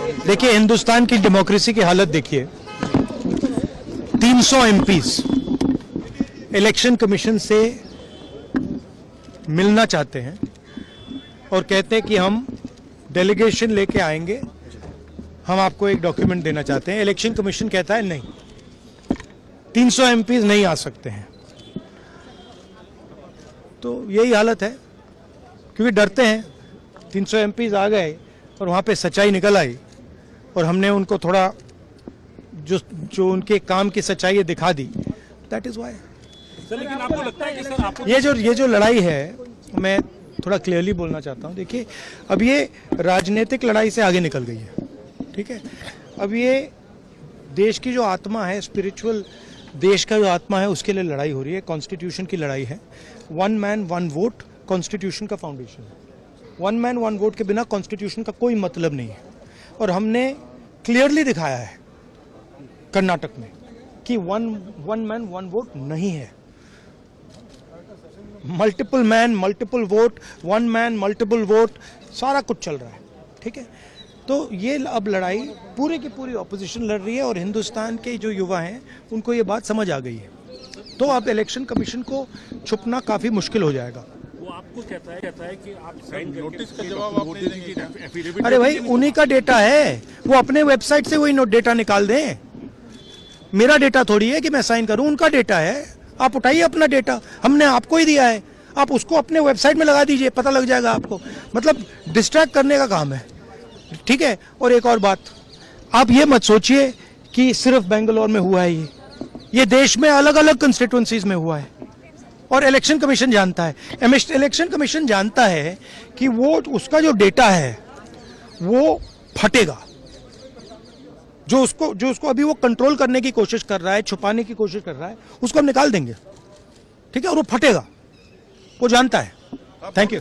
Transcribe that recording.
देखिए, हिंदुस्तान की डेमोक्रेसी की हालत देखिए। 300 एमपीज इलेक्शन कमीशन से मिलना चाहते हैं और कहते हैं कि हम डेलीगेशन लेके आएंगे, हम आपको एक डॉक्यूमेंट देना चाहते हैं। इलेक्शन कमीशन कहता है नहीं, 300 एमपीज नहीं आ सकते हैं। तो यही हालत है, क्योंकि डरते हैं। 300 एमपीज आ गए और वहाँ पे सच्चाई निकल आई और हमने उनको थोड़ा जो उनके काम की सच्चाई है दिखा दी। That is why. लेकिन आपको लगता है कि सर आप ये जो लड़ाई है, मैं थोड़ा क्लियरली बोलना चाहता हूँ। देखिए, अब ये राजनीतिक लड़ाई से आगे निकल गई है, ठीक है। अब ये देश की जो आत्मा है, स्पिरिचुअल देश का जो आत्मा है, उसके लिए लड़ाई हो रही है। कॉन्स्टिट्यूशन की लड़ाई है। 1 मैन 1 वोट कॉन्स्टिट्यूशन का फाउंडेशन है। 1 मैन 1 वोट के बिना कॉन्स्टिट्यूशन का कोई मतलब नहीं है। और हमने क्लियरली दिखाया है कर्नाटक में कि 1 मैन 1 वोट नहीं है। Multiple man multiple vote, 1 man multiple vote, सारा कुछ चल रहा है, ठीक है। तो ये अब लड़ाई पूरी की पूरी ऑपोजिशन लड़ रही है और हिंदुस्तान के जो युवा हैं उनको ये बात समझ आ गई है। तो अब इलेक्शन कमीशन को छुपना काफी मुश्किल हो जाएगा। वो आपको कहता है कि आप नोटिस का जवाब आपने एफिडेविट। अरे भाई, उन्हीं का डेटा है, वो अपने वेबसाइट से वही डेटा निकाल दें। मेरा डेटा थोड़ी है कि मैं साइन करूं, उनका डेटा है। आप उठाइए अपना डेटा, हमने आपको ही दिया है, आप उसको अपने वेबसाइट में लगा दीजिए, पता लग जाएगा आपको। मतलब डिस्ट्रैक्ट करने का काम है, ठीक है। और एक और बात, आप ये मत सोचिए कि सिर्फ बेंगलोर में हुआ है। ये देश में अलग अलग कंस्टिट्यूएंसीज में हुआ है और इलेक्शन कमीशन जानता है। इलेक्शन कमीशन जानता है कि वो उसका जो डेटा है वो फटेगा। जो उसको अभी वो कंट्रोल करने की कोशिश कर रहा है, छुपाने की कोशिश कर रहा है, उसको हम निकाल देंगे, ठीक है। और वो फटेगा, वो जानता है। Thank you.